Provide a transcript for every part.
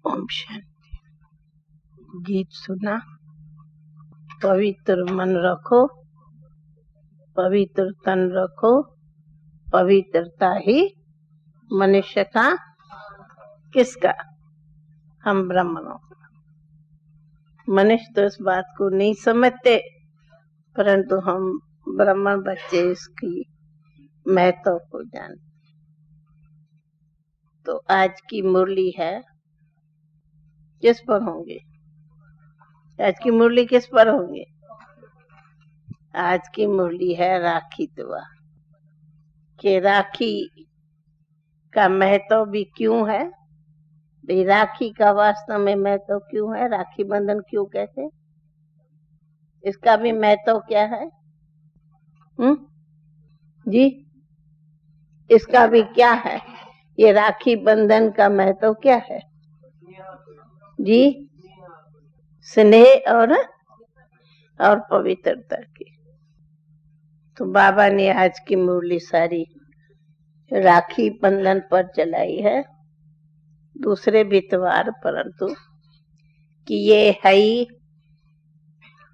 ओम शांति। गीत सुना। पवित्र मन रखो, पवित्र तन रखो, पवित्रता ही मनुष्य का, किसका? हम ब्राह्मणों का। मनुष्य तो इस बात को नहीं समझते, परंतु हम ब्राह्मण बच्चे इसकी महत्व को जानते। तो आज की मुरली है, किस पर होंगे? आज की मुरली किस पर होंगे? आज की मुरली है राखी त्योहार के। राखी का महत्व भी क्यों है? राखी का वास्तव में महत्व क्यों है? राखी बंधन क्यों कहते? इसका भी महत्व क्या है? जी, इसका भी क्या है? ये राखी बंधन का महत्व क्या है जी? स्नेह और पवित्रता की। तो बाबा ने आज की मुरली सारी राखी बंधन पर चलाई है, दूसरे भी त्योहार, परंतु कि ये है ही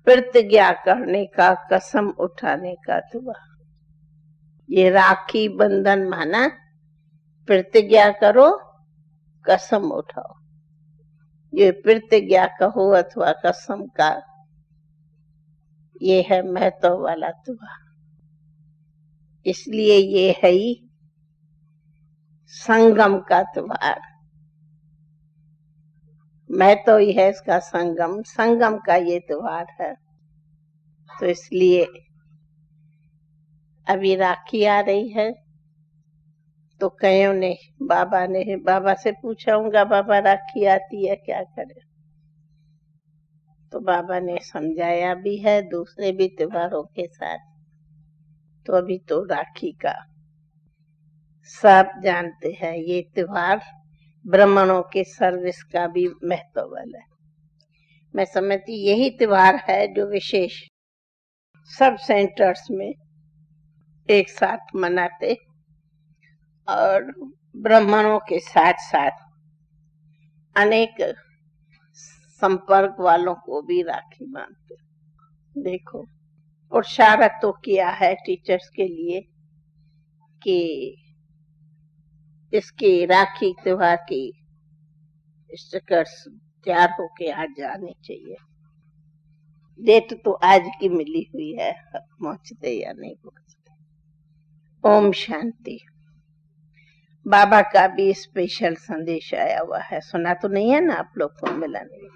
प्रतिज्ञा करने का, कसम उठाने का त्योहार। ये राखी बंधन माना प्रतिज्ञा करो, कसम उठाओ। ये प्रतिज्ञा कहो अथवा कसम का, ये है महत्व वाला त्योहार। इसलिए ये है ही संगम का त्योहार। महत्व ही है इसका संगम, संगम का ये त्योहार है। तो इसलिए अभी राखी आ रही है, तो कईयों ने बाबा से पूछाऊंगा, बाबा राखी आती है क्या करें? तो बाबा ने समझाया भी है दूसरे भी त्योहारों के साथ। तो अभी तो राखी का सब जानते हैं, ये त्योहार ब्राह्मणों के सर्विस का भी महत्व वाला है। मैं समझती यही त्योहार है जो विशेष सब सेंटर्स में एक साथ मनाते और ब्राह्मणों के साथ साथ अनेक संपर्क वालों को भी राखी बांधते। देखो, और इशारा तो किया है टीचर्स के लिए कि इसकी राखी त्योहार की स्टिकर्स तैयार होके आज जाने चाहिए। डेट तो आज की मिली हुई है, पहुंचते या नहीं पहुंचते। ओम शांति। बाबा का भी स्पेशल संदेश आया हुआ है, सुना तो नहीं है ना आप लोग को? मिला नहीं।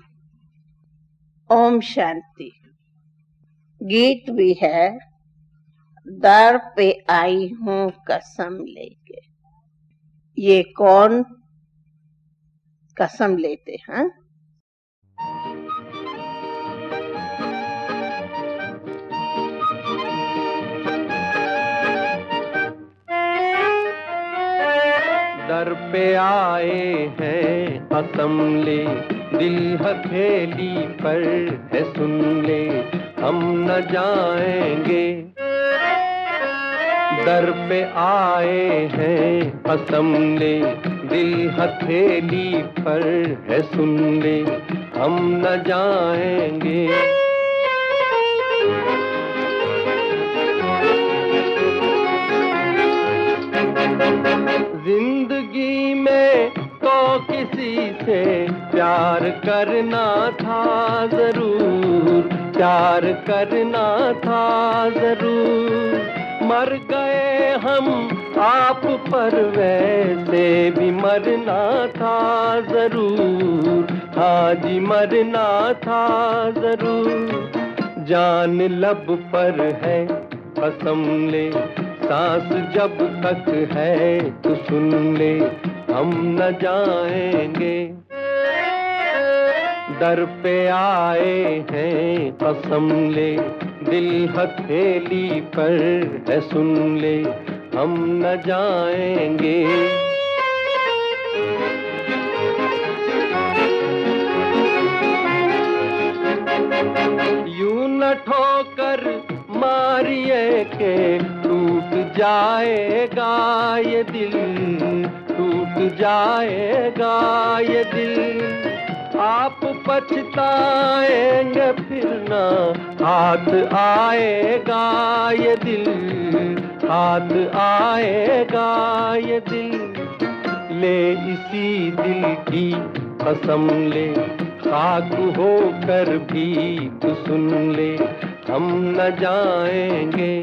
ओम शांति। गीत भी है, दर पे आई हूँ कसम लेके। ये कौन कसम लेते हैं? दर पे आए हैं कसम ले, दिल हथेली पर है सुन ले, हम न जाएंगे। दर पे आए हैं कसम ले, दिल हथेली पर है सुन ले, हम न जाएंगे। जिंदगी में तो किसी से प्यार करना था जरूर, प्यार करना था जरूर। मर गए हम आप पर वैसे भी मरना था जरूर, हाँ जी मरना था जरूर। जान लब पर है कसम ले, सांस जब तक है तो सुन ले, हम न जाएंगे। दर पे आए हैं कसम ले, दिल हथेली पर है सुन ले, हम न जाएंगे। यूं न ठोकर मारिए के टूट जाएगा ये दिल, टूट जाएगा ये दिल, आप पछताएंगे फिर ना हाथ आएगा ये दिल, हाथ आएगा ये दिल। ले इसी दिल की कसम ले, खाक होकर भी तू सुन ले, हम न जाएंगे।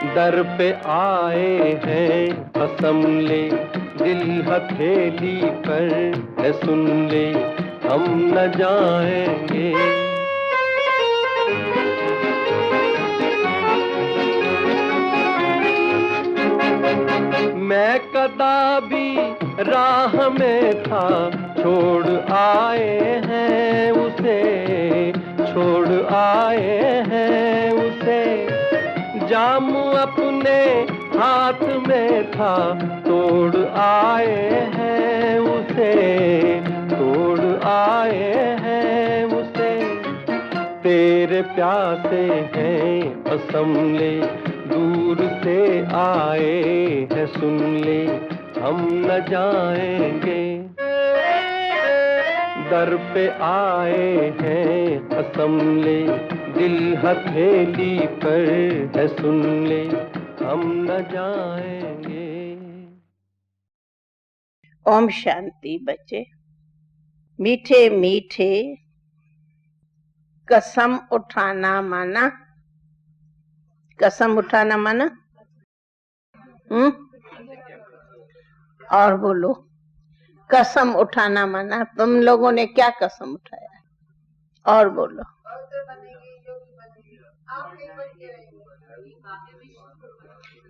दर पे आए हैं कसम ले, दिल हथेली पर है सुन ले, हम न जाएंगे। मैं कदाबी राह में था, छोड़ आए हैं उसे, छोड़ आए हैं उसे। जाम अपने हाथ में था, तोड़ आए हैं उसे, तोड़ आए हैं उसे। तेरे प्यासे हैं कसम ले, दूर से आए हैं सुन ले, हम न जाएंगे। दर पे आए हैं कसम ले, दिल हथेली पर है सुन ले, हम न जाएंगे। ओम शांति बच्चे। मीठे मीठे कसम उठाना माना, कसम उठाना माना। और बोलो, कसम उठाना माना। तुम लोगों ने क्या कसम उठाया? और बोलो।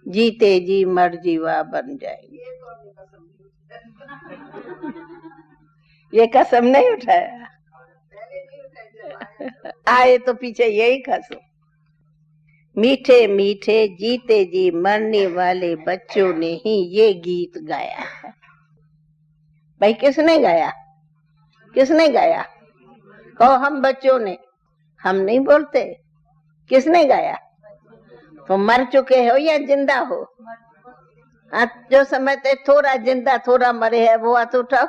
जीते जी मर जीवा बन जाएंगे। ये कसम नहीं उठाया। आए तो पीछे यही कसम। मीठे मीठे जीते जी मरने वाले बच्चों ने ही ये गीत गाया है। भाई किसने गाया? किसने गाया? कहो हम बच्चों ने। हम नहीं बोलते। किसने गाया? तो मर चुके हो या जिंदा हो? जो समझते थोड़ा जिंदा थोड़ा मरे है वो हाथ उठाओ।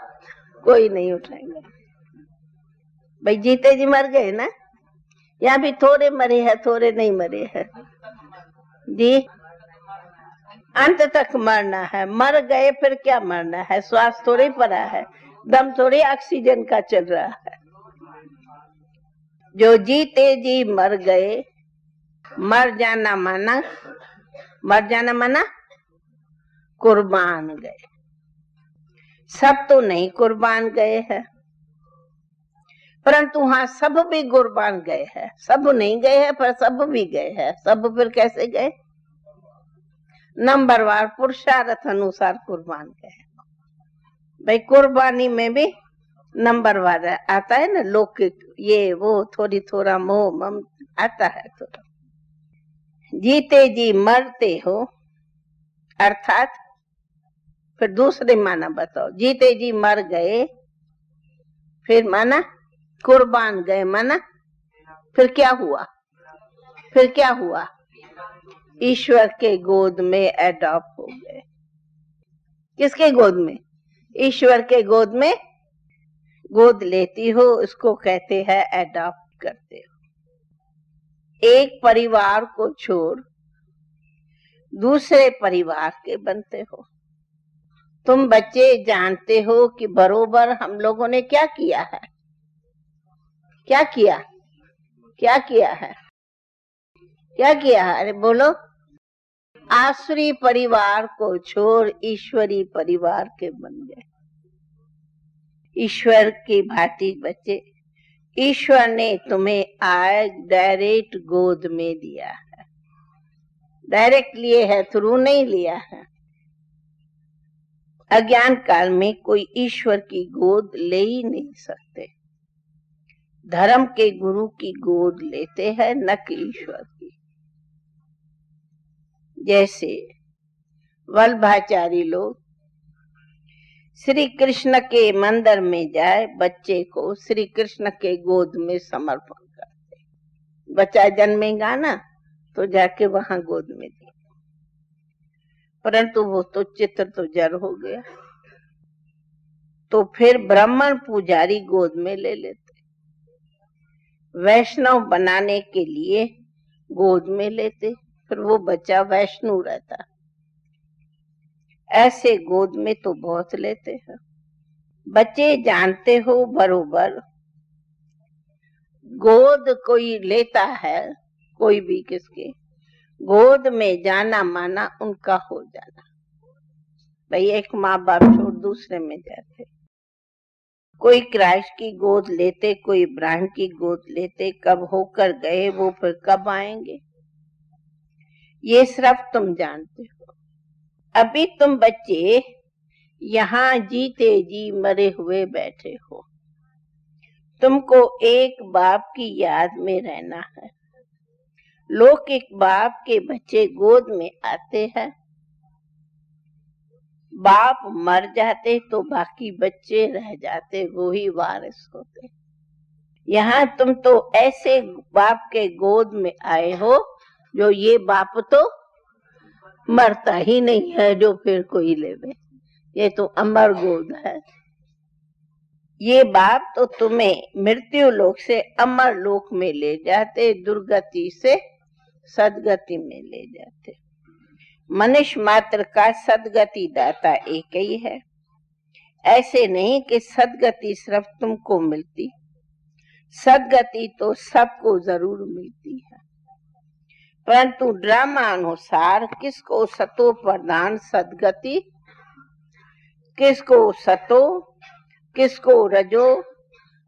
कोई नहीं उठाएगा। भाई जीते जी मर गए ना, या भी थोड़े मरे हैं थोड़े नहीं मरे हैं जी। अंत तक मरना है। मर गए फिर क्या मरना है? श्वास थोड़ी पड़ा है, दम थोड़ी ऑक्सीजन का चल रहा है। जो जीते जी मर गए, मर जाना माना, मर जाना माना कुर्बान गए। सब तो नहीं कुर्बान गए हैं, परंतु हाँ सब भी कुर्बान गए हैं। सब नहीं गए हैं पर सब भी गए हैं। सब फिर कैसे गए? नंबरवार पुरुषार्थ अनुसार कुर्बान गए। भाई कुर्बानी में भी नंबरवार आता है ना, लौकिक ये वो थोड़ी थोड़ा मोह मम आता है थोड़ा। जीते जी मरते हो अर्थात फिर दूसरे माना बताओ। जीते जी मर गए, फिर माना कुर्बान गए, माना फिर क्या हुआ? फिर क्या हुआ? ईश्वर के गोद में एडॉप्ट हो गए। किसके गोद में? ईश्वर के गोद में गोद लेती हो, इसको कहते हैं एडॉप्ट करते हो। एक परिवार को छोड़ दूसरे परिवार के बनते हो। तुम बच्चे जानते हो कि बरोबर हम लोगों ने क्या किया है? क्या किया? क्या किया है? क्या किया है? अरे बोलो। आसुरी परिवार को छोड़ ईश्वरी परिवार के बन गए। ईश्वर की भांति बच्चे, ईश्वर ने तुम्हें आज डायरेक्ट गोद में दिया है। डायरेक्ट लिए है, थ्रू नहीं लिया है। अज्ञान काल में कोई ईश्वर की गोद ले ही नहीं सकते। धर्म के गुरु की गोद लेते हैं, न कि ईश्वर की। जैसे वल्लभाचारी लोग श्री कृष्ण के मंदिर में जाए, बच्चे को श्री कृष्ण के गोद में समर्पण करते। बच्चा जन्मेगा ना तो जाके वहां गोद में दे। परंतु वो तो चित्र तो जड़ हो गया। तो फिर ब्राह्मण पुजारी गोद में ले लेते, वैष्णव बनाने के लिए गोद में लेते, फिर वो बच्चा वैष्णव रहता। ऐसे गोद में तो बहुत लेते हैं। बच्चे जानते हो बरोबर, गोद कोई लेता है, कोई भी किसके गोद में जाना माना उनका हो जाना। भाई एक माँ बाप छोड़ दूसरे में जाते, कोई क्राइस्ट की गोद लेते, कोई इब्राहिम की गोद लेते, कब होकर गए वो फिर कब आएंगे, ये सिर्फ तुम जानते हो। अभी तुम बच्चे यहाँ जीते जी मरे हुए बैठे हो, तुमको एक बाप की याद में रहना है। लौकिक बाप के बच्चे गोद में आते हैं, बाप मर जाते तो बाकी बच्चे रह जाते, वो ही वारिस होते। यहाँ तुम तो ऐसे बाप के गोद में आए हो जो ये बाप तो मरता ही नहीं है, जो फिर कोई लेवे, ये तो अमर गोद है। ये बाप तो तुम्हें मृत्यु लोक से अमर लोक में ले जाते, दुर्गति से सदगति में ले जाते। मनुष्य मात्र का सदगति दाता एक ही है। ऐसे नहीं कि सदगति सिर्फ तुमको मिलती, सदगति तो सबको जरूर मिलती है, परंतु ड्रामा अनुसार किसको सतो प्रधान सदगति, किसको सतो, किसको रजो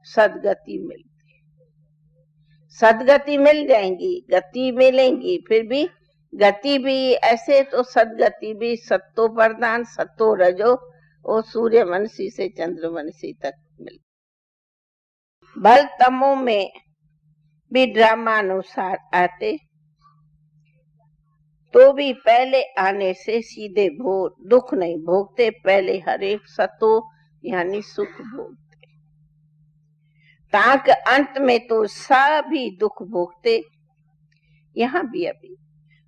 सदगति मिलती। सदगति मिल जाएंगी, गति मिलेंगी, फिर भी गति भी ऐसे तो सदगति भी सत्तो प्रधान सत्तो रजो और सूर्यवंशी से चंद्रवंशी तक मिलती। बल तमो में भी ड्रामा अनुसार आते तो भी पहले आने से सीधे दुख नहीं भोगते, पहले हर एक सतो यानी सुख भोगते, ताकि अंत में तो सभी दुख भोगते। यहाँ भी अभी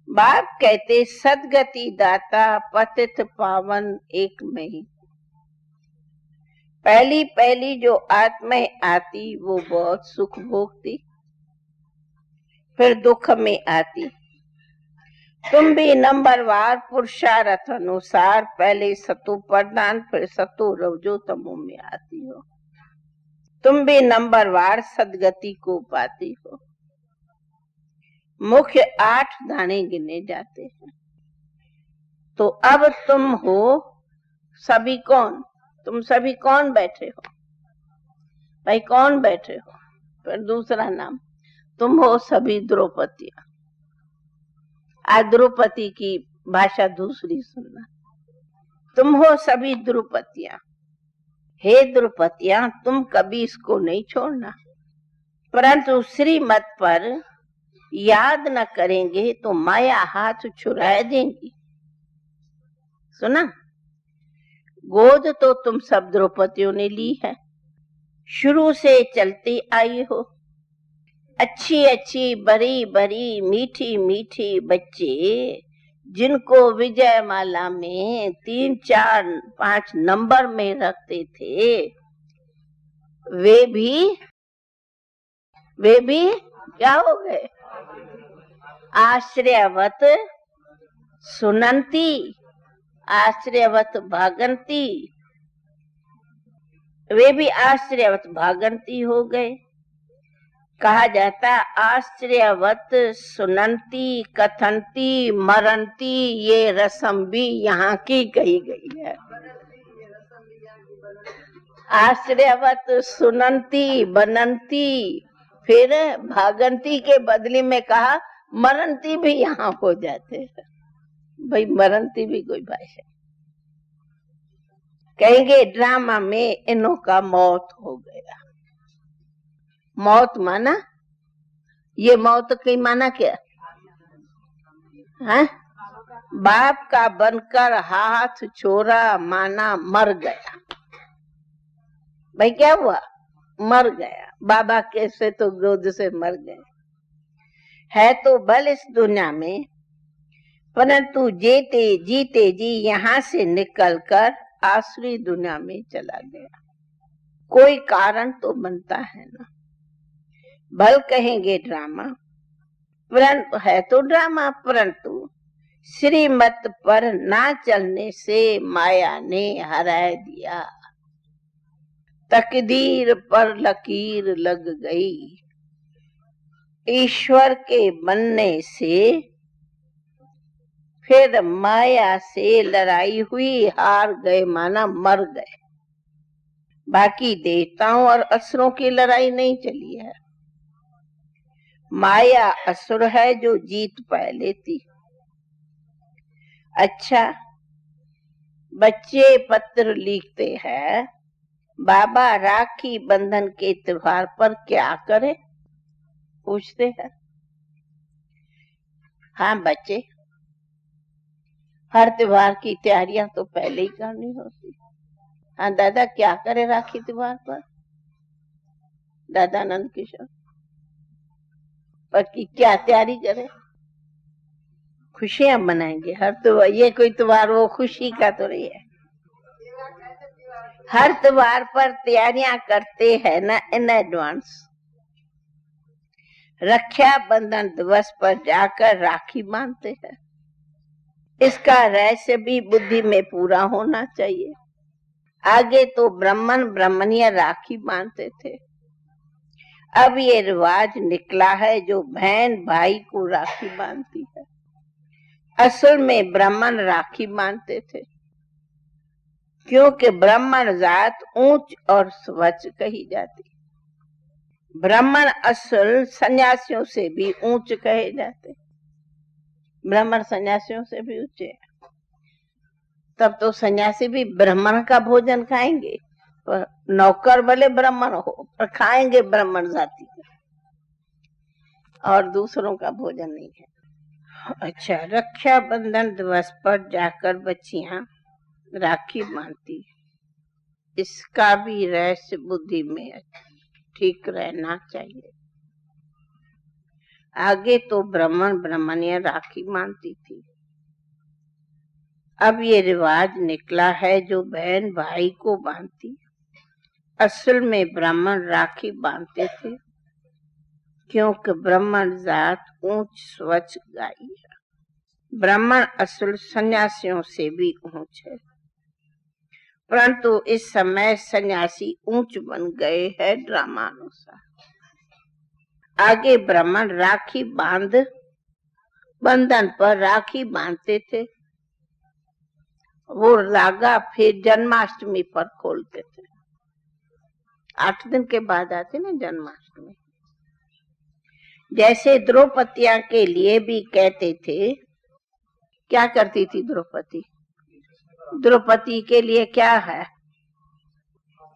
बाप कहते सदगति दाता पतित पावन एक में ही। पहली पहली जो आत्माएं आती वो बहुत सुख भोगती, फिर दुख में आती। तुम भी नंबरवार पुरुषार्थ अनुसार पहले सतो प्रधान फिर सतो रजो तमो में आती हो। तुम भी नंबरवार सदगति को पाती हो। मुख्य 8 दाने गिने जाते हैं। तो अब तुम हो सभी कौन, तुम सभी कौन बैठे हो भाई, कौन बैठे हो? फिर दूसरा नाम तुम हो सभी द्रौपदियां। आज द्रौपदी की भाषा दूसरी सुनना। तुम हो सभी द्रौपदियां। हे द्रौपदियां, तुम कभी इसको नहीं छोड़ना, परंतु श्रीमत पर याद न करेंगे तो माया हाथ छुड़ा देंगी। सुना? गोद तो तुम सब द्रौपदियों ने ली है, शुरू से चलती आई हो। अच्छी अच्छी बड़ी बड़ी मीठी मीठी बच्चे जिनको विजय माला में 3 4 5 नंबर में रखते थे, वे भी क्या हो गए? आश्रयवत सुनंती, आश्रयवत भागंती, वे भी आश्रयवत भागंती हो गए। कहा जाता आश्रयवत सुनंती कथंती मरंती, ये रस्म भी यहाँ की कही गई है। आश्रयवत सुनंती बनंती, फिर भागंती के बदले में कहा मरंती भी यहाँ हो जाते हैं। भाई मरंती भी कोई भाषा। कहेंगे ड्रामा में इनों का मौत हो गया। मौत माना, ये मौत की माना क्या है? बाप का बनकर हाथ छोड़ा माना मर गया। भाई क्या हुआ? मर गया। बाबा कैसे तो गोद से मर गए। है तो बल इस दुनिया में, परंतु जीते जी यहाँ से निकलकर आसुरी दुनिया में चला गया। कोई कारण तो बनता है ना। भल कहेंगे ड्रामा, परंतु है तो ड्रामा, परंतु श्रीमत पर ना चलने से माया ने हरा दिया। तकदीर पर लकीर लग गई, ईश्वर के बनने से फिर माया से लड़ाई हुई, हार गए माना मर गए। बाकी देवताओं और असुरों की लड़ाई नहीं चली है। माया असुर है जो जीत पा लेती। अच्छा, बच्चे पत्र लिखते हैं, बाबा राखी बंधन के त्योहार पर क्या करें, पूछते हैं। हाँ बच्चे, हर त्योहार की तैयारियां तो पहले ही करनी होती। हाँ दादा, क्या करे राखी त्योहार पर? दादा नंद किशोर, पर की क्या तैयारी करे? खुशियां मनाएंगे हर त्योहार। ये कोई त्योहार वो खुशी का तो नहीं है। हर त्योहार पर तैयारियां करते हैं ना इन एडवांस। रक्षा बंधन दिवस पर जाकर राखी बांधते हैं। इसका रहस्य भी बुद्धि में पूरा होना चाहिए। आगे तो ब्राह्मण ब्राह्मणियां राखी बांधते थे, अब ये रिवाज निकला है जो बहन भाई को राखी बांधती है। असल में ब्राह्मण राखी बांधते थे, क्योंकि ब्राह्मण जात ऊंच और स्वच्छ कही जाती। ब्राह्मण असल सन्यासियों से भी ऊंच कहे जाते। ब्राह्मण सन्यासियों से भी ऊंचे। तब तो सन्यासी भी ब्राह्मण का भोजन खाएंगे, पर नौकर भले ब्राह्मण हो पर खाएंगे ब्राह्मण जाति का, और दूसरों का भोजन नहीं है। अच्छा, रक्षा बंधन दिवस पर जाकर बच्चियां राखी बांधती, इसका भी रहस्य बुद्धि में ठीक रहना चाहिए। आगे तो ब्राह्मण ब्राह्मणियां राखी बांधती थी, अब ये रिवाज निकला है जो बहन भाई को बांधती। असल में ब्राह्मण राखी बांधते थे, क्योंकि ब्राह्मण जात ऊंच स्वच्छ गाई है। ब्राह्मण असल सन्यासियों से भी ऊंच है, परंतु इस समय सन्यासी ऊंच बन गए हैं ड्रामानुसार। आगे ब्राह्मण राखी बंधन पर राखी बांधते थे, वो धागा फिर जन्माष्टमी पर खोलते थे। 8 दिन के बाद आती ना जन्माष्टमी। जैसे द्रौपदियां के लिए भी कहते थे। क्या करती थी द्रौपदी? द्रौपदी के लिए क्या है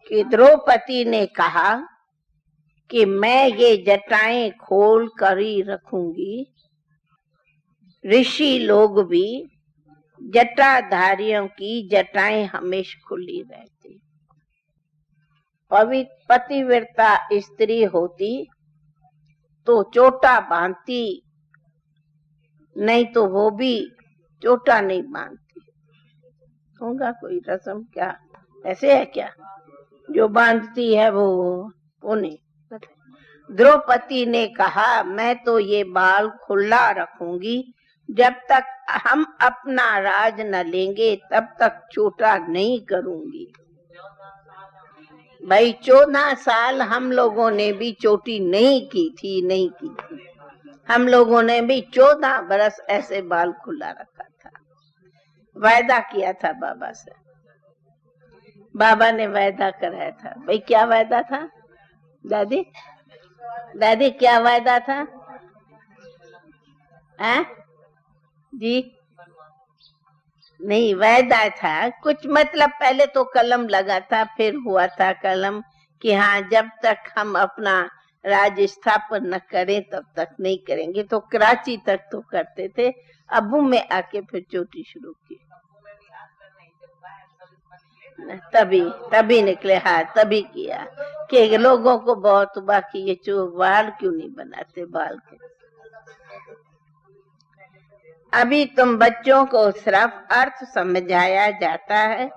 कि द्रौपदी ने कहा कि मैं ये जटाएं खोल कर ही रखूंगी। ऋषि लोग भी जटाधारियों की जटाएं हमेशा खुली रहती। पतिव्रता स्त्री होती तो चोटा बांधती, नहीं तो वो भी चोटा नहीं बांधती। होगा कोई रस्म? क्या ऐसे है क्या? जो बांधती है वो नहीं। द्रौपदी ने कहा मैं तो ये बाल खुला रखूंगी, जब तक हम अपना राज न लेंगे तब तक चोटा नहीं करूंगी। भाई 14 साल हम लोगों ने भी चोटी नहीं की थी। हम लोगों ने भी 14 बरस ऐसे बाल खुला रखा था। वायदा किया था बाबा से। बाबा ने वायदा कराया था। भाई क्या वायदा था दादी? दादी क्या वायदा था? हैं जी? नहीं, वायदा था कुछ, मतलब पहले तो कलम लगा था, फिर हुआ था कलम कि हाँ जब तक हम अपना राज स्थापन न करें तब तक नहीं करेंगे। तो कराची तक तो करते थे, अबू में आके फिर चोटी शुरू की। तभी निकले। हाँ तभी किया कि लोगों को बहुत बाकी ये बाल क्यों नहीं बनाते बाल के। अभी तुम बच्चों को सिर्फ अर्थ समझाया जाता है।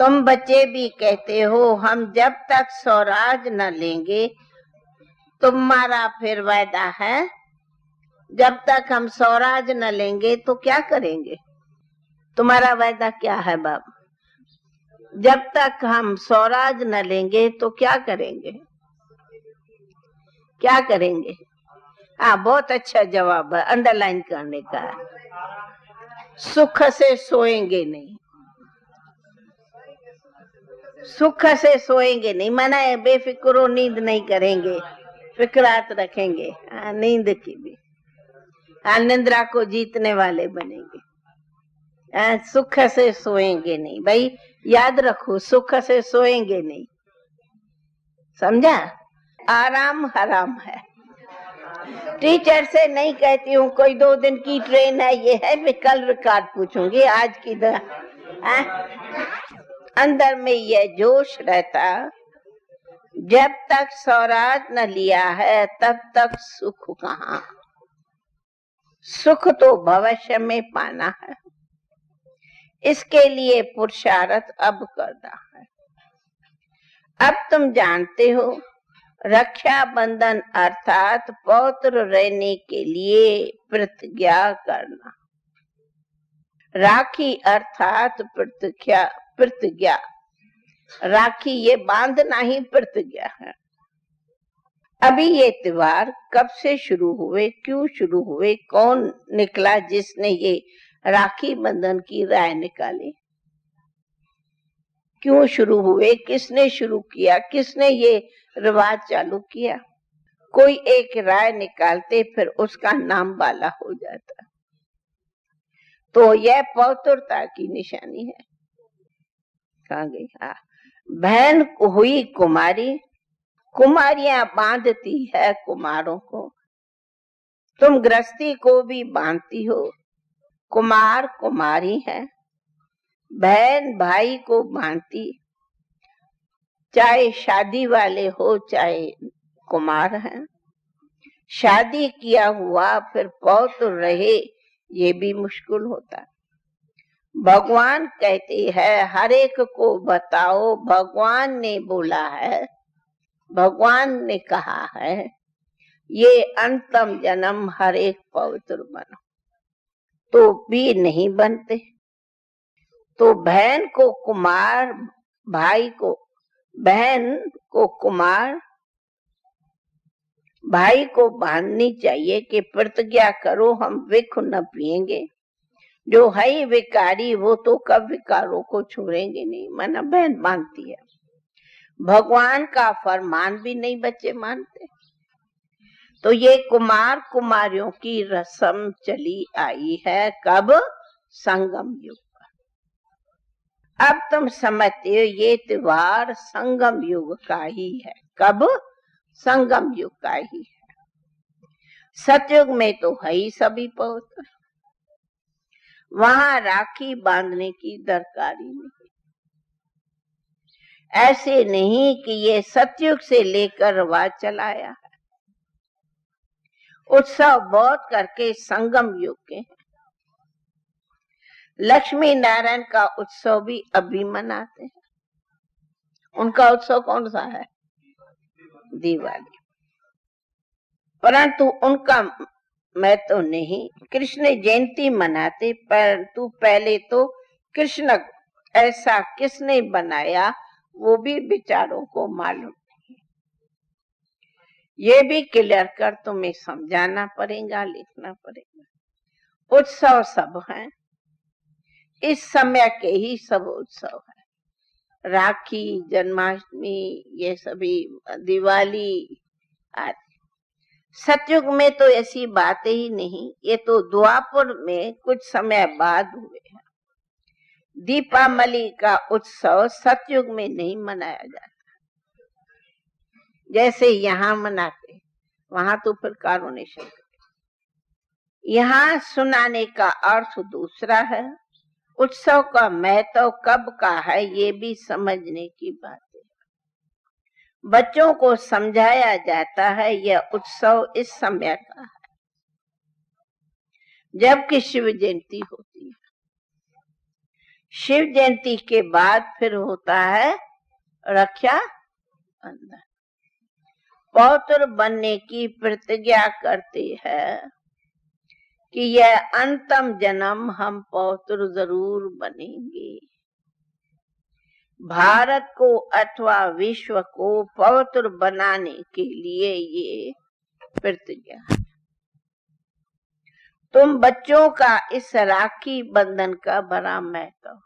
तुम बच्चे भी कहते हो हम जब तक स्वराज न लेंगे, तुम्हारा फिर वायदा है जब तक हम स्वराज न लेंगे तो क्या करेंगे? तुम्हारा वायदा क्या है बाबा? जब तक हम स्वराज न लेंगे तो क्या करेंगे? क्या करेंगे? हाँ, बहुत अच्छा जवाब है, अंडरलाइन करने का है। सुख से सोएंगे नहीं। सुख से सोएंगे नहीं माना बेफिक्रो नींद नहीं करेंगे, फिक्रात रखेंगे। नींद की भी निंद्रा को जीतने वाले बनेंगे। सुख से सोएंगे नहीं भाई, याद रखो, सुख से सोएंगे नहीं, समझा? आराम हराम है। टीचर से नहीं कहती हूँ कोई 2 दिन की ट्रेन है, ये है, मैं कल रिकॉर्ड पूछूंगी, आज की अंदर में ये जोश रहता, जब तक स्वराज न लिया है तब तक सुख कहाँ। सुख तो भविष्य में पाना है, इसके लिए पुरुषार्थ अब करना है। अब तुम जानते हो, रक्षा बंधन अर्थात पौत्र रहने के लिए प्रतिज्ञा करना। राखी अर्थात प्रतिज्ञा, राखी ये बांधना ही प्रतिज्ञा है। अभी ये त्योहार कब से शुरू हुए, क्यों शुरू हुए, कौन निकला जिसने ये राखी बंधन की राय निकाली? क्यों शुरू हुए, किसने शुरू किया, किसने ये रिवाज चालू किया? कोई एक राय निकालते फिर उसका नाम वाला हो जाता। तो यह पौत्रता की निशानी है। कहाँ गई? हाँ, बहन हुई कुमारी, कुमारियां बांधती है कुमारों को। तुम गृहस्थी को भी बांधती हो, कुमार कुमारी है। बहन भाई को बांधती, चाहे शादी वाले हो चाहे कुमार हैं। शादी किया हुआ फिर पौत्र रहे, ये भी मुश्किल होता। भगवान कहते हैं हर एक को बताओ, भगवान ने बोला है, भगवान ने कहा है, ये अंतिम जन्म हर एक पवित्र बनो, तो भी नहीं बनते। तो बहन को कुमार, भाई को, बहन को कुमार, भाई को बांधनी चाहिए कि प्रतिज्ञा करो हम विख न पिएंगे। जो है विकारी वो तो कब विकारों को छोड़ेंगे नहीं, माना बहन मानती है। भगवान का फरमान भी नहीं बच्चे मानते। तो ये कुमार कुमारियों की रस्म चली आई है कब? संगम युग। अब तुम समझते हो ये त्योहार संगम युग का ही है। कब? संगम युग का ही है। सतयुग में तो है ही सभी पवित्र, वहां राखी बांधने की दरकारी नहीं। ऐसे नहीं कि ये सतयुग से लेकर रिवाज चलाया है। उत्सव बहुत करके संगम युग के हैं। लक्ष्मी नारायण का उत्सव भी अभी मनाते हैं। उनका उत्सव कौन सा है? दिवाली। परंतु उनका मैं तो नहीं, कृष्ण जयंती मनाते, परंतु पहले तो कृष्ण ऐसा किसने बनाया वो भी विचारों को मालूम नहीं। ये भी क्लियर कर तुम्हें समझाना पड़ेगा, लिखना पड़ेगा। उत्सव सब हैं, इस समय के ही सब उत्सव है। राखी, जन्माष्टमी, ये सभी, दिवाली आदि। सतयुग में तो ऐसी बातें ही नहीं, ये तो द्वापर में कुछ समय बाद हुए हैं। दीपावली का उत्सव सतयुग में नहीं मनाया जाता जैसे यहाँ मनाते, वहां तो फिर कारुणेशन। यहाँ सुनाने का अर्थ दूसरा है। उत्सव का महत्व कब का है ये भी समझने की बात है। बच्चों को समझाया जाता है यह उत्सव इस समय का है। जबकि शिव जयंती होती है। शिव जयंती के बाद फिर होता है रक्षा बंधन। पौत्र बनने की प्रतिज्ञा करते हैं कि यह अंतिम जन्म हम पौत्र जरूर बनेंगे। भारत को अथवा विश्व को पवित्र बनाने के लिए ये प्रतिज्ञा है। तुम बच्चों का इस राखी बंधन का बड़ा महत्व है।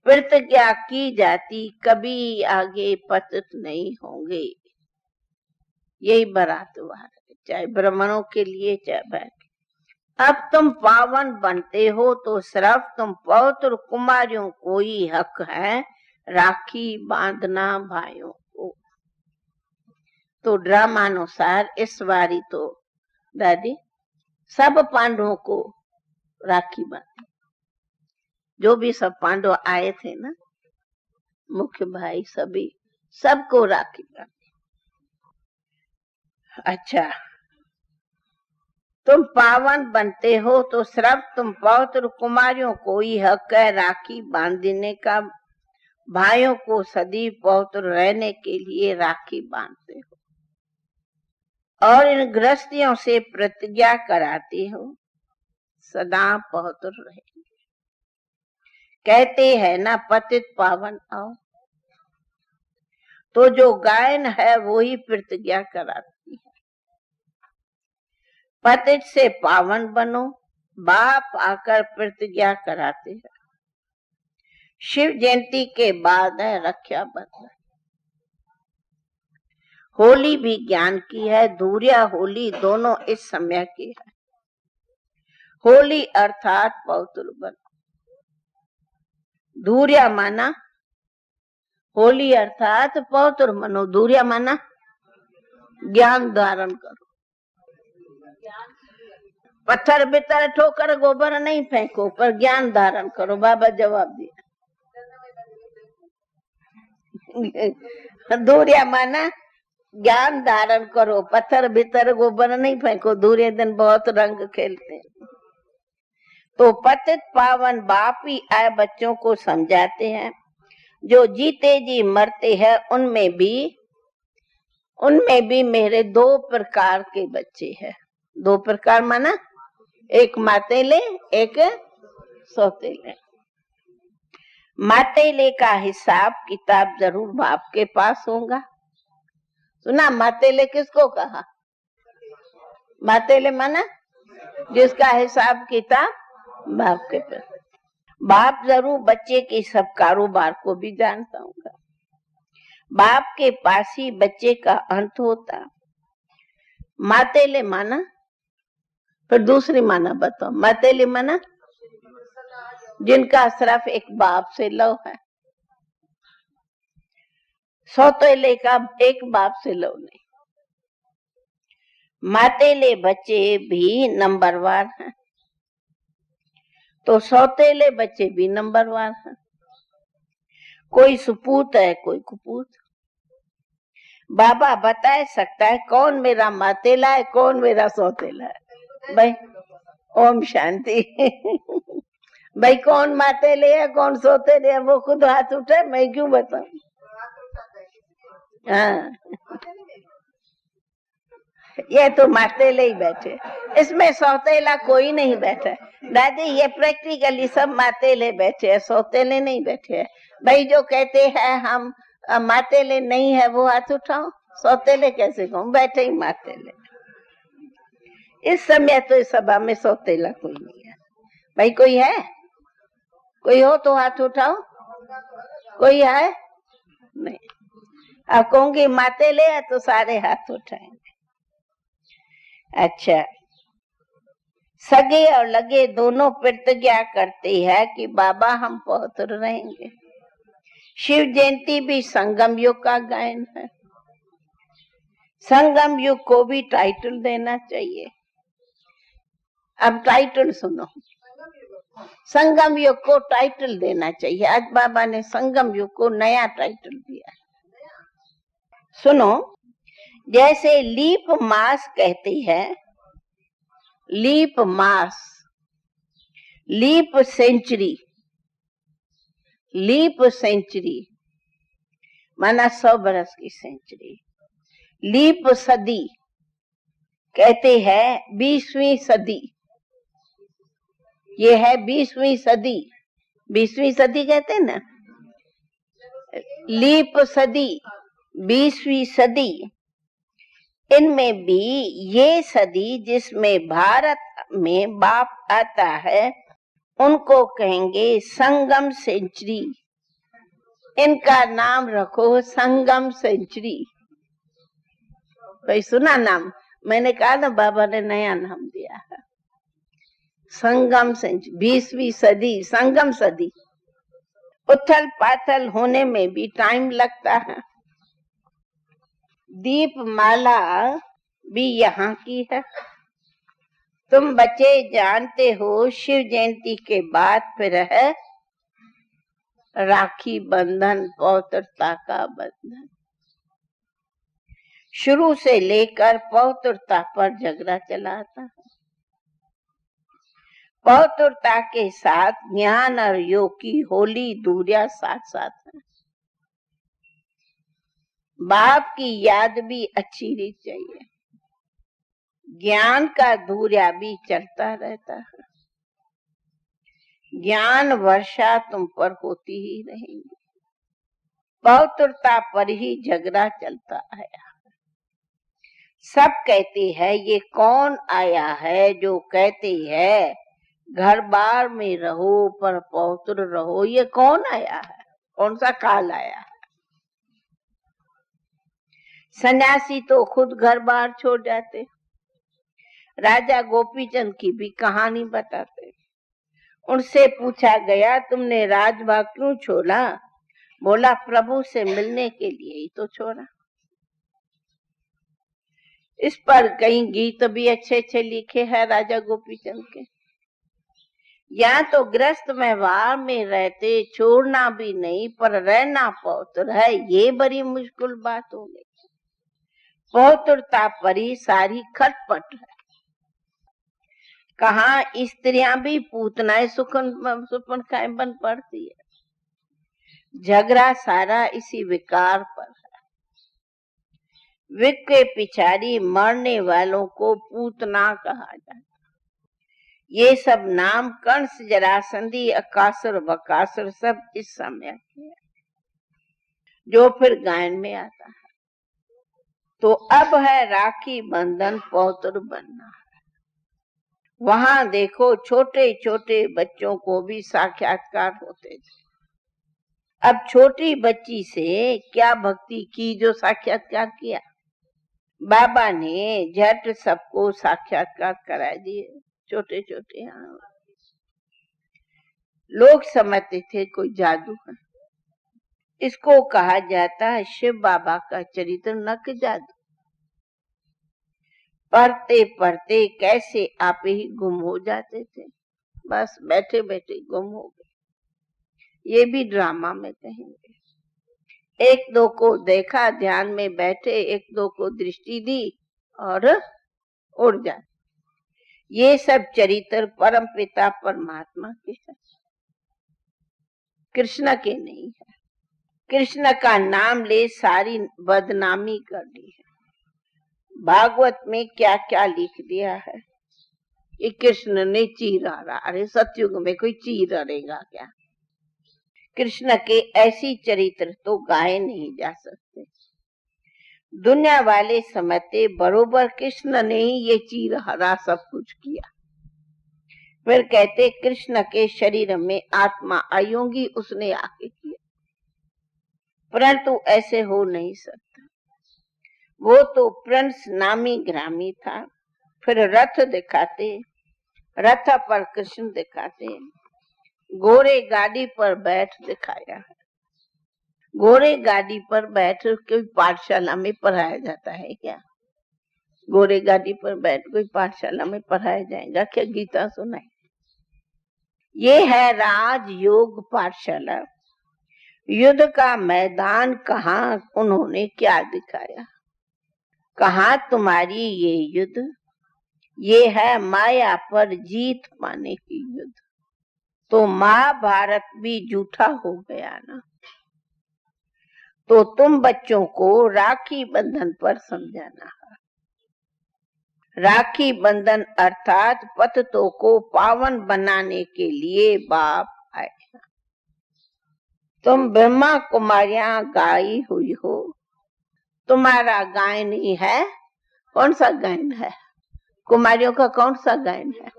प्रतिज्ञा की जाती कभी आगे पतित नहीं होंगे। यही बड़ा त्योहार है, चाहे ब्राह्मणों के लिए चाहे बैठ। अब तुम पावन बनते हो तो सिर्फ तुम पौत्र कुमारियों को ही हक है राखी बांधना भाइयों को। तो ड्रामानुसार इस बारी तो दादी सब पांडवों को राखी बांधी। जो भी सब पांडव आए थे ना, मुख्य भाई सभी, सबको राखी बांधी। अच्छा, तुम पावन बनते हो तो सिर्फ तुम पौत्र कुमारियों को ही हक है राखी बांधने का। भाइयों को सदी पौत्र रहने के लिए राखी बांधते हो और इन गृहस्थियों से प्रतिज्ञा कराते हो सदा पौत्र रहेंगे। कहते हैं ना पतित पावन आओ, तो जो गायन है वो ही प्रतिज्ञा कराती है। पतित से पावन बनो, बाप आकर प्रतिज्ञा कराते हैं। शिव जयंती के बाद है रक्षा बंधन। होली भी ज्ञान की है, धूरिया होली दोनों इस समय की है। होली अर्थात पवित्र बनो, धूरिया माना होली अर्थात पवित्र बनो, धूरिया माना ज्ञान धारण करो। पत्थर बितर ठोकर गोबर नहीं फेंको, पर ज्ञान धारण करो। बाबा जवाब दिया। धूरिया माना ज्ञान धारण करो, पत्थर भीतर गोबर नहीं फेंको। धूरे दिन बहुत रंग खेलते हैं। तो पतित पावन बाप ही आए बच्चों को समझाते हैं। जो जीते जी मरते हैं उनमें भी मेरे दो प्रकार के बच्चे हैं। दो प्रकार माना एक मातेले एक सौतेले। मातेले का हिसाब किताब जरूर बाप के पास होगा। सुना मातेले किसको कहा? मातेले माना जिसका हिसाब किताब बाप के पास। बाप जरूर बच्चे के सब कारोबार को भी जानता होगा। बाप के पास ही बच्चे का अंत होता। मातेले माना, फिर दूसरी माना बताओ। मातेले माना जिनका सिर्फ एक बाप से लव है। सौतेले का एक बाप से लव नहीं। मातेले बच्चे भी नंबरवार हैं, तो सौतेले बच्चे भी नंबरवार हैं। कोई सुपूत है कोई कुपूत। बाबा बता सकता है कौन मेरा मातेला है कौन मेरा सौतेला है। भाई ओम शांति। भाई कौन मातेले है कौन सोतेले है वो खुद हाथ उठाए, मैं क्यों बताऊं। हाँ, ये तो मातेले ही बैठे, इसमें सौतेला कोई नहीं बैठा। दादी ये प्रैक्टिकली सब मातेले बैठे हैं, सौतेले नहीं बैठे हैं। भाई जो कहते हैं हम मातेले नहीं है वो हाथ उठाओ। सौतेले कैसे कहूँ, बैठे ही मातेले। इस समय तो इस सभा में सौतेला कोई नहीं है। भाई कोई है? कोई हो तो हाथ उठाओ। कोई है? नहीं। अब कहूंगी मातेले है तो सारे हाथ उठाएंगे। अच्छा, सगे और लगे दोनों प्रतिज्ञा करते हैं कि बाबा हम पवित्र रहेंगे। शिव जयंती भी संगम युग का गायन है। संगम युग को भी टाइटल देना चाहिए। अब टाइटल सुनो, संगम युग को टाइटल देना चाहिए। आज बाबा ने संगम युग को नया टाइटल दिया। सुनो, जैसे लीप मास कहते हैं लीप मास, लीप सेंचुरी, लीप सेंचुरी माना 100 बरस की सेंचुरी। लीप सदी कहते हैं 20वीं सदी, ये है 20वीं सदी, 20वीं सदी कहते हैं ना, लीप सदी 20वीं सदी। इनमें भी ये सदी जिसमें भारत में बाप आता है उनको कहेंगे संगम सेंचुरी। इनका नाम रखो संगम सेंचुरी। कोई सुना नाम? मैंने कहा ना बाबा ने नया नाम दिया है, संगम सेंचुरी, 20वीं सदी, संगम सदी। उथल पाथल होने में भी टाइम लगता है। दीपमाला भी यहाँ की है। तुम बच्चे जानते हो शिव जयंती के बाद फिर है राखी बंधन, पौत्रता का बंधन। शुरू से लेकर पौत्रता पर झगड़ा चला आता है। पौत्रता के साथ ज्ञान और योग की होली दूरिया साथ साथ है। बाप की याद भी अच्छी नहीं चाहिए, ज्ञान का दूरिया भी चलता रहता है। ज्ञान वर्षा तुम पर होती ही रहेंगी, पौत्रता पर ही झगड़ा चलता है। सब कहते हैं ये कौन आया है जो कहते हैं घर बार में रहो पर पौत्र रहो। ये कौन आया है? कौन सा काल आया है? सन्यासी तो खुद घर बार छोड़ जाते। राजा गोपीचंद की भी कहानी बताते। उनसे पूछा गया तुमने राजभाग क्यों छोड़ा? बोला प्रभु से मिलने के लिए ही तो छोड़ा। इस पर कई गीत भी अच्छे अच्छे लिखे हैं राजा गोपीचंद के। या तो गृहस्थ व्यवहार में रहते, छोड़ना भी नहीं पर रहना पौत्र है, ये बड़ी मुश्किल बात हो गई। पौत्रता पर ही सारी खटपट है। कहाँ स्त्रियां भी पूतनाएं सुपन बन पड़ती है। झगड़ा सारा इसी विकार पर है। विक के पिछाड़ी मरने वालों को पूतना कहा जाता। ये सब नाम कंस, जरासंधी, अकासुर, बकासुर सब इस समय के हैं, जो फिर गायन में आता है। तो अब है राखी बंधन, पौत्र बनना है। वहां देखो छोटे छोटे बच्चों को भी साक्षात्कार होते थे। अब छोटी बच्ची से क्या भक्ति की जो साक्षात्कार किया? बाबा ने झट सबको साक्षात्कार करा दिए, छोटे छोटे। हाँ, लोग समझते थे कोई जादू है। इसको कहा जाता है शिव बाबा का चरित्र नक जादू। पढ़ते पढ़ते कैसे आप ही गुम हो जाते थे, बस बैठे बैठे गुम हो गए। ये भी ड्रामा में कहेंगे। एक दो को देखा ध्यान में बैठे, एक दो को दृष्टि दी और उड़ जाए। ये सब चरित्र परम पिता परमात्मा के हैं, कृष्ण के नहीं है। कृष्ण का नाम ले सारी बदनामी कर दी है। भागवत में क्या क्या लिख दिया है कि कृष्ण ने चीरा रहा। अरे सतयुग में कोई चीर रहेगा क्या? कृष्ण के ऐसी चरित्र तो गाए नहीं जा सकते। दुनिया वाले समझते बरोबर कृष्ण ने ही ये चीर हरा सब कुछ किया। फिर कहते कृष्ण के शरीर में आत्मा आई होगी, उसने आके किया, परंतु ऐसे हो नहीं सकता। वो तो प्रिंस नामी ग्रामी था। फिर रथ दिखाते, रथ पर कृष्ण दिखाते, घोड़े गाड़ी पर बैठ दिखाया है। घोड़े गाड़ी पर बैठ कोई पाठशाला में पढ़ाया जाता है क्या? घोड़े गाड़ी पर बैठ कोई पाठशाला में पढ़ाया जाएगा क्या? गीता सुनाए। ये है राजयोग पाठशाला। युद्ध का मैदान कहाँ, उन्होंने क्या दिखाया? कहाँ तुम्हारी ये युद्ध? ये है माया पर जीत पाने की युद्ध। तो महाभारत भी झूठा हो गया ना। तो तुम बच्चों को राखी बंधन पर समझाना है। राखी बंधन अर्थात पतितों को पावन बनाने के लिए बाप आए। तुम ब्रह्मा कुमारियां गाई हुई हो, तुम्हारा गायन ही है। कौन सा गायन है? कुमारियों का कौन सा गायन है?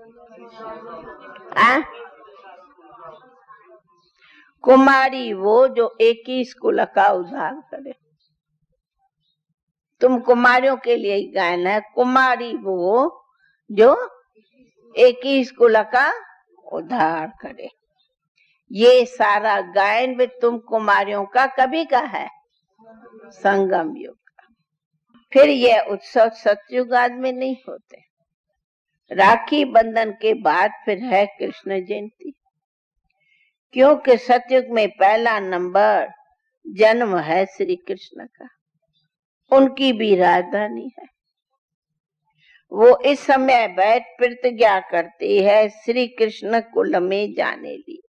कुमारी वो जो 21 कुल का उद्धार करे। तुम कुमारियों के लिए ही गायन है। कुमारी वो जो 21 कुल का उद्धार करे। ये सारा गायन भी तुम कुमारियों का कभी का है? संगम युग का। फिर ये उत्सव सतयुगाद में नहीं होते। राखी बंधन के बाद फिर है कृष्ण जयंती, क्योंकि सतयुग में पहला नंबर जन्म है श्री कृष्ण का। उनकी भी राजधानी है। वो इस समय बैठ प्रतिज्ञा करती है श्री कृष्ण कुल में जाने लिए।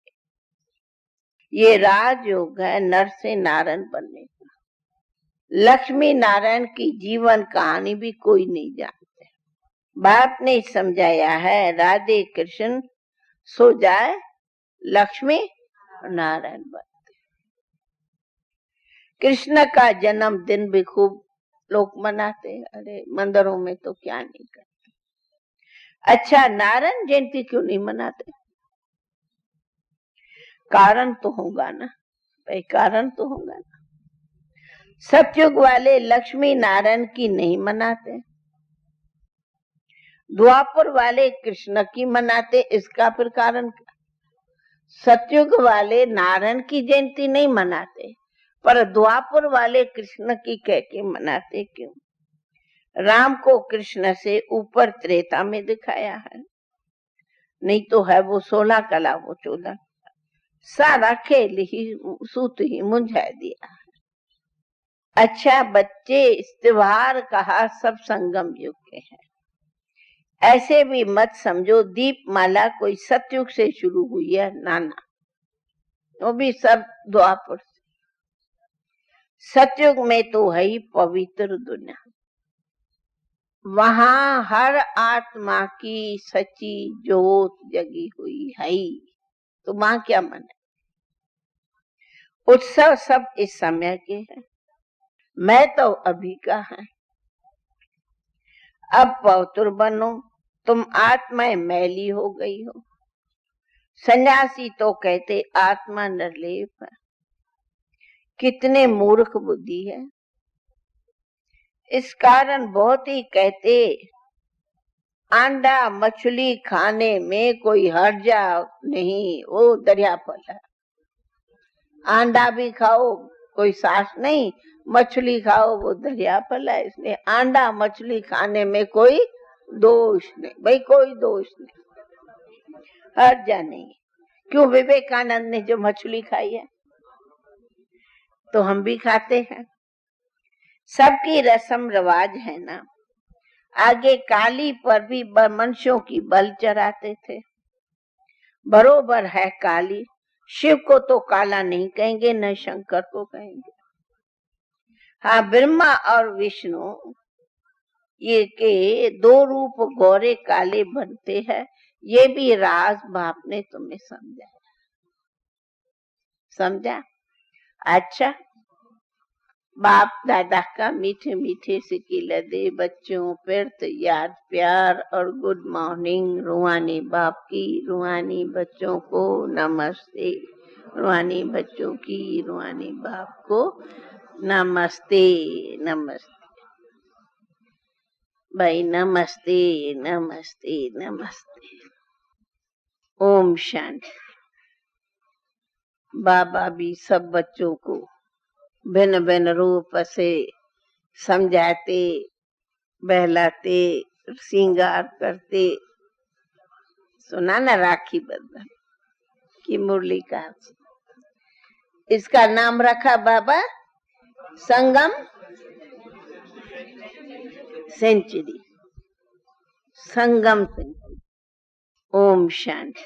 ये राजयोग है नर से नारायण बनने का। लक्ष्मी नारायण की जीवन कहानी भी कोई नहीं जानते। बाप ने समझाया है राधे कृष्ण सो जाए लक्ष्मी नारायण बनते। कृष्ण का जन्मदिन भी खूब लोग मनाते। अरे मंदिरों में तो क्या नहीं करते। अच्छा, नारायण जयंती क्यों नहीं मनाते? कारण तो होगा ना भाई, कारण तो होगा ना। सतयुग वाले लक्ष्मी नारायण की नहीं मनाते, द्वापर वाले कृष्ण की मनाते। इसका फिर कारण क्या? सतयुग वाले नारायण की जयंती नहीं मनाते, पर द्वापर वाले कृष्ण की कह के मनाते क्यों? राम को कृष्ण से ऊपर त्रेता में दिखाया है, नहीं तो है वो 16 कला, वो 14। सारा खेल ही सूत ही मुंझा दिया है। अच्छा बच्चे, इस त्योहार कहा सब संगम युग के हैं। ऐसे भी मत समझो दीपमाला कोई सतयुग से शुरू हुई है, नाना, वो भी सब द्वापर से। सतयुग में तो है ही पवित्र दुनिया, वहां हर आत्मा की सच्ची जोत जगी हुई है। तो वहां क्या मन है? उत्सव सब इस समय के हैं। मैं तो अभी का है। अब पवित्र बनो, तुम आत्मा मैली हो गई हो। सन्यासी तो कहते आत्मा निर्लेप है। कितने मूर्ख बुद्धि है। इस कारण बहुत ही कहते अंडा मछली खाने में कोई हर्जा नहीं, वो दरिया फल है। अंडा भी खाओ कोई सास नहीं, मछली खाओ वो दरिया फल है। इसलिए अंडा मछली खाने में कोई दोष नहीं भाई, कोई दोष नहीं, हर्जा नहीं। क्यों? विवेकानंद ने जो मछली खाई है तो हम भी खाते हैं। सबकी रस्म रिवाज है ना। आगे काली पर भी मनुष्यों की बल चढ़ाते थे, बरोबर है काली। शिव को तो काला नहीं कहेंगे, न शंकर को कहेंगे। हाँ, ब्रह्मा और विष्णु ये के 2 रूप गोरे काले बनते हैं। ये भी राज बाप ने तुम्हें समझा। अच्छा, बाप दादा का मीठे मीठे सिक्के लदे बच्चों पर याद प्यार और गुड मॉर्निंग। रूहानी बाप की रूहानी बच्चों को नमस्ते। रूहानी बच्चों की रूहानी बाप को नमस्ते। नमस्ते भाई, नमस्ते नमस्ते नमस्ते। ओम शांति। बाबा भी सब बच्चों को भिन्न भिन्न रूप से समझाते, बहलाते, श्रृंगार करते। सुना ना राखी बंधन की मुरली का, इसका नाम रखा बाबा संगम सेंचुरी। संगम से। ओम शांति।